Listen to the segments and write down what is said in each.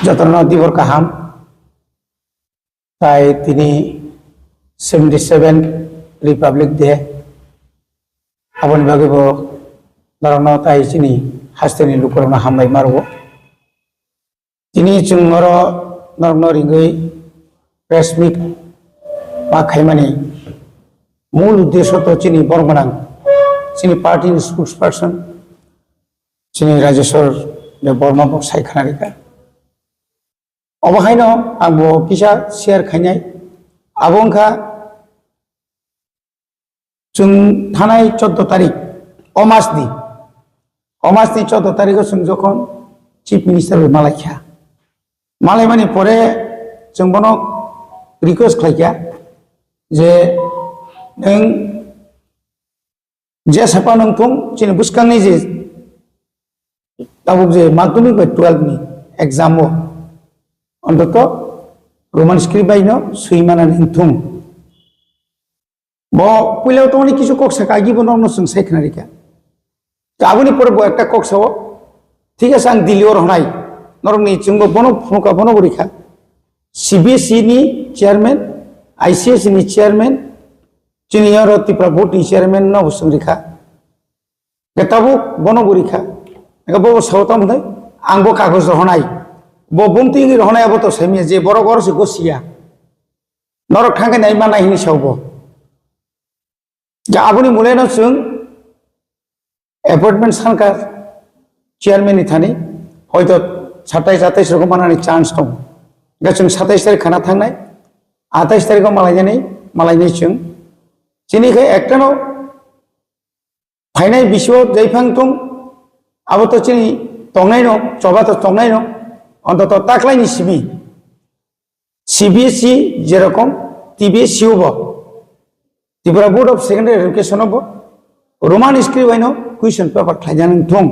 যতন দিবর কাহাম তাই তিনি 77 রিপাবলিক ডে আবনি বাগেব নরন তাই চিনি হাস্তেনি লুকরন হামবাই মারব তিনি চুংর নরন রিঙ্গই প্রেস মিট বা খাইমানি মূল উদ্দেশ্য তো চিনি বরগনাং চিনি পার্টির স্পোক্স পার্সন চিনি রাজেশ্বর বর্মা সাইখানাरिका अबहायनो आंबो किसा शेयर खायनाय आबंखा जों थानाय 14 तारिख अमासनि 14 तारिखआव जों जखन चिफ मिनिस्टार मालायखा मालायमानि परे जों बनो रिक्वेस्ट खालायखा जे नों जे साफा नों थं चिनि बुसखांनि जे दाबो जे माध्यमिक 12 नि एग्जाम অন্তত রোমান স্ক্রিপ্ট বাইনো সুইমানা নিথুম ব পইলেও তো অনেক কিছু কক্সা কাগিব নরম সং সাইখানারিকা আবনি পরে একটা কক্সাও ঠিক আছে আং দিলিওর হনাই নরমনি চুংব বন ফুকা বন পরীক্ষা সিবিএসই নি চেয়ারম্যান আইসিএস নি চেয়ারম্যান চিনিয়র ত্রিপুরা বোর্ড নি চেয়ারম্যান ন বসং রেখা গেতাবো বন পরীক্ষা গব সাউতাম হই আংবো কাগজ হনাই बुंती रहनायाबो तो सेमिया जे बर गर से गसिया नरक थांगे नाय मा नायनि सावबो जा आबुनि मुलेनो जों अपॉइंटमेंट सानकार चेयरमैन नि थानि हयतो 27 रकम मानानि चान्स दं दा जों 27 तारिख खाना थांनाय 28 तारिखआव मालायनि जों जिनिखे एकटानो फाइनाय बिसो जैफां दं आबो तो चिनि तंनाय न चबा तो तंनाय न অন্তত তাকলাইনি সিবিএসই যেরকম টিবিএসই হব Tripura board of secondary education হব রোমান স্ক্রিপ্ট বাইনো কুইশন পেপার খাইজান থং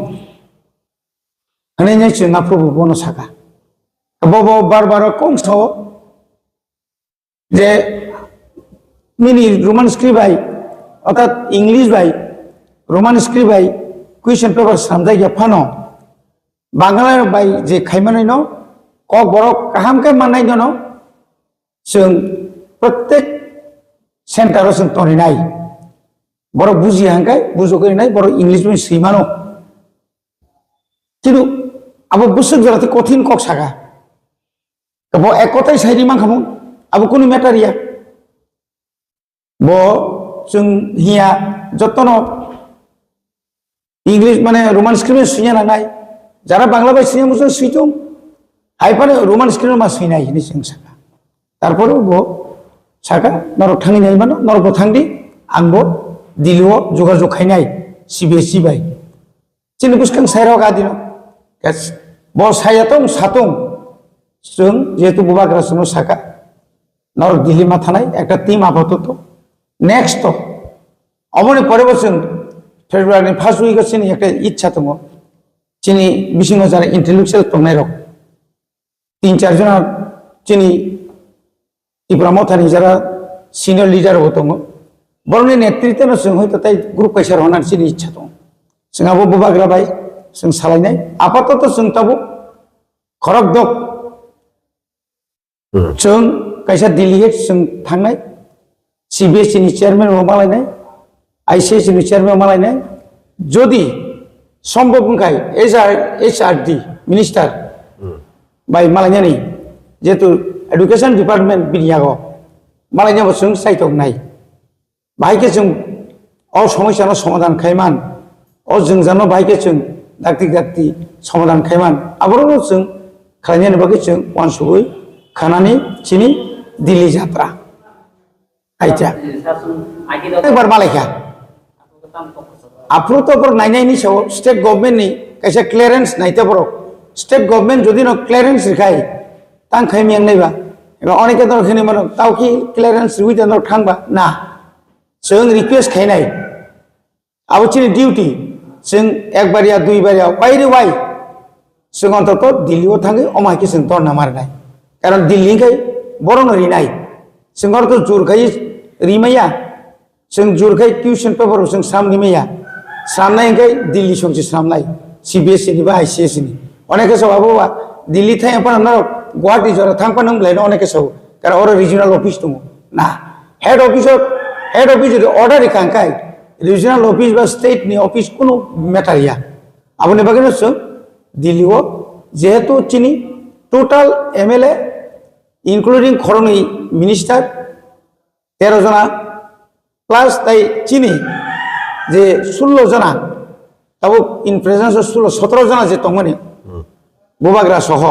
হনে চিন নাফ্রবো বনো সাকা বব বারবার কংস যে মিনি রোমান স্ক্রিপ্ট বাই অর্থাৎ ইংলিশ বাই রোমান স্ক্রিপ্ট বাই কুইশন পেপার সামজাই ফানো बांग्ला बाय जे खायमानाय न कक बरक काहामके माननाय न जों प्रत्येक सेन्टाराव जों तनिनाय बर बुजि हांखाय बुजोकरिनाय बर इंग्लिश में सैमानो किन्तु आबो बुसुक जराते कठिन कक सागा अब एक कथाय साइरि मांखामो आबो कोनो मेटारिया बो जों हिया जतन इंग्लिश माने रोमान स्क्रिप्ट सुइया नांनाय যারা বাংলা ভাষী মুসলিম সুইতো হাইপারে রোমান স্ক্রিপ্ট মা সুইনাই হিনি जों সাকা তারপরে ব সাকা নরক থাঙি নাই মানে নরক থাংদি আংবো দিলিও যোগাযোগ খাইনাই সিবিএসই বাই চিনি বুসকাং সাইরাव गादिनो गास ब सायातং সাতং जों যেহেতু বুবাগ্রা সুনো সাকা নরক দিল্লি মা থানায় একটা টিম আপাতত নেক্সট অমনে পরে বছর ফেব্রুয়ারি ফার্স্ট উইক চিনি একটা ইচ্ছা দङ চিনি বিশিং যারা ইন্টেলেকচুয়াল তংনাই রক 3-4 জন চিনি ত্রিপুরা মথানি যারা সিনিয়র লিডার হতো বরনি নেতৃত্ব न जों হয়তো তাই গ্রুপ কাইসার হনার চিনি ইচ্ছা দं जोंहाबो बुबाग्रा बाय जों सालायनाय आपातत जों ताबो खरक दक जों काइसा दिल्ली जों थांनाय सिबिएसई नि चेयरमैन मालायनाय आईसीएस नि चेयरमैन मालायनाय जदि সম্ভব নয় এইচআরডি মিনিস্টার বাই মালাইনানি যেহেতু এডুকেশন ডিপার্টমেন্ট বিনিয়াগো মালাইনাবো जों साइटक नाय बाहायके जों अ समस्यानो समाधान खायमान अ जों जानो बाहायके जों दाक्ति समाधान खायमान आबरनो जों खालायनायनि बागै जों वानसुबै खानानि चिनि दिल्ली यात्रा आइचा एकबार मालायखा आपलो तो पर नाइनायनि साव स्टेट गवर्नमेंट नि कैसे क्लियरेंस नाइते बरो स्टेट गवर्नमेंट जदि न क्लियरेंस रिखाय तां खायमियां नायबा एबा अनेके दर खनि मन तावखि क्लियरेंस उइथ न थांबा ना जों रिक्वेस्ट खायनाय आबोचिनि डिउटी जों एक बारिया दुइ बारिया बायरे बाय जों अन्तत दिल्लीयाव थाङै अमायके जों दरना मारनाय कारण दिल्लीनिखाय बर' नरिनाय जों अर्थ जुरखाय रिमाया जों जुरखाय टिउसन पेपाराव जों सामनिमाया सामनायखाय दिल्ली संसि सामनाय सीबीएसई नि बा आईसीएस नि अनेके सबाबो दिल्ली थाय आपना गुवाहाटी जरा थांपा नंलाय अनेके सब कारण और रिजनल ऑफिस दङ ना हेड ऑफिस যদি অর্ডার কাंकाय रिजनल ऑफिस बा स्टेट नि ऑफिस कोनो मैटर या आपनि बागै नस दिल्लीओ जेहेतु चिनी टोटल एमएलए इंक्लूडिंग खरनी मिनिस्टार 13 जना प्लस ताई चिनी जे 16 जना तब इन प्रेजेंस ऑफ 17 जना जे तंगनि बुबाग्रा सह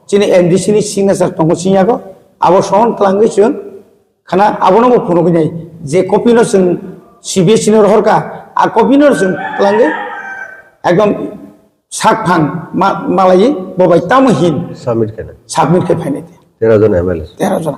चिनी एमडीसी नि सिग्नेचर तंग सियागो आबो सहन खालामगै जों खाना आबोनो फुनगै जे कपिनो जों सीबीएसई नि रहरका आ कपिनो जों खालामगै एकदम साकफां मालाय बबाय तामहिन सबमिट के फाइने 13 জন एमएलए 13 जना